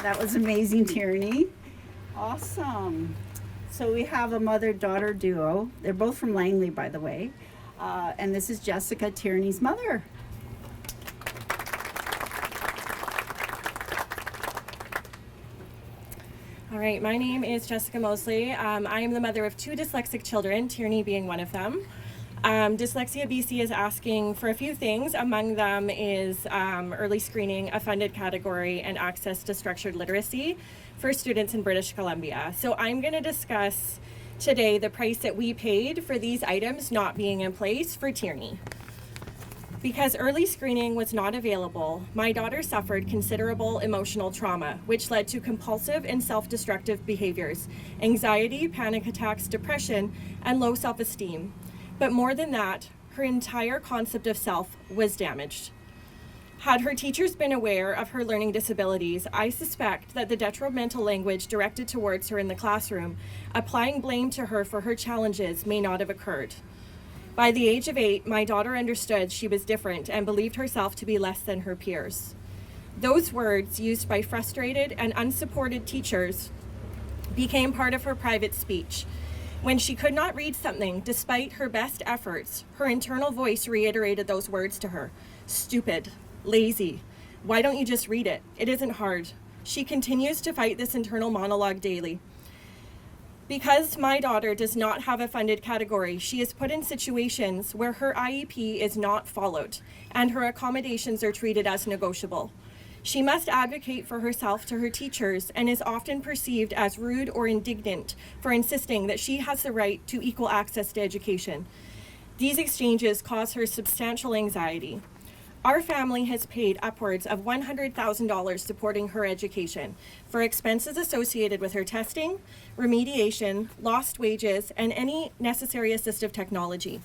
That was amazing, Tierney. Awesome. So we have a mother-daughter duo. They're both from Langley, by the way. And this is Jessica, Tierney's mother. All right, my name is Jessica Mosley. I am the mother of 2 dyslexic children, Tierney being one of them. Dyslexia BC is asking for a few things. Among them is early screening, a funded category, and access to structured literacy for students in British Columbia. So I'm going to discuss today the price that we paid for these items not being in place for Tierney. Because early screening was not available, my daughter suffered considerable emotional trauma, which led to compulsive and self-destructive behaviors, anxiety, panic attacks, depression, and low self-esteem. But more than that, her entire concept of self was damaged. Had her teachers been aware of her learning disabilities, I suspect that the detrimental language directed towards her in the classroom, applying blame to her for her challenges, may not have occurred. By the age of 8, my daughter understood she was different and believed herself to be less than her peers. Those words, used by frustrated and unsupported teachers, became part of her private speech. When she could not read something, despite her best efforts, her internal voice reiterated those words to her. Stupid, lazy, why don't you just read it? It isn't hard. She continues to fight this internal monologue daily. Because my daughter does not have a funded category, she is put in situations where her IEP is not followed and her accommodations are treated as negotiable. She must advocate for herself to her teachers and is often perceived as rude or indignant for insisting that she has the right to equal access to education. These exchanges cause her substantial anxiety. Our family has paid upwards of $100,000 supporting her education for expenses associated with her testing, remediation, lost wages, and any necessary assistive technology.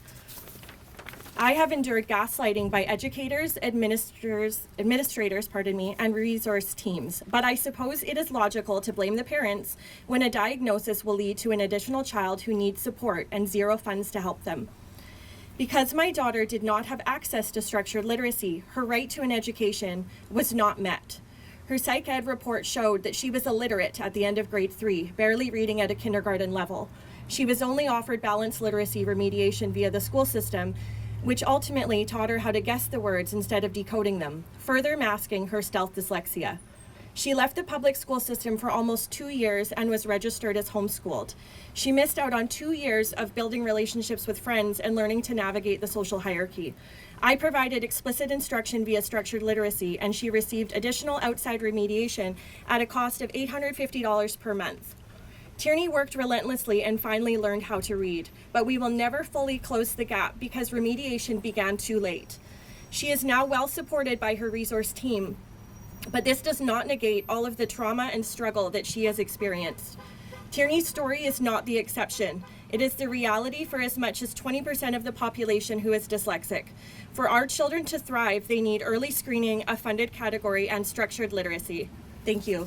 I have endured gaslighting by educators, administrators, and resource teams, but I suppose it is logical to blame the parents when a diagnosis will lead to an additional child who needs support and zero funds to help them. Because my daughter did not have access to structured literacy, her right to an education was not met. Her psych ed report showed that she was illiterate at the end of grade 3, barely reading at a kindergarten level. She was only offered balanced literacy remediation via the school system, which ultimately taught her how to guess the words instead of decoding them, further masking her stealth dyslexia. She left the public school system for almost 2 years and was registered as homeschooled. She missed out on 2 years of building relationships with friends and learning to navigate the social hierarchy. I provided explicit instruction via structured literacy, and she received additional outside remediation at a cost of $850 per month. Tierney worked relentlessly and finally learned how to read, but we will never fully close the gap because remediation began too late. She is now well supported by her resource team, but this does not negate all of the trauma and struggle that she has experienced. Tierney's story is not the exception. It is the reality for as much as 20% of the population who is dyslexic. For our children to thrive, they need early screening, a funded category, and structured literacy. Thank you.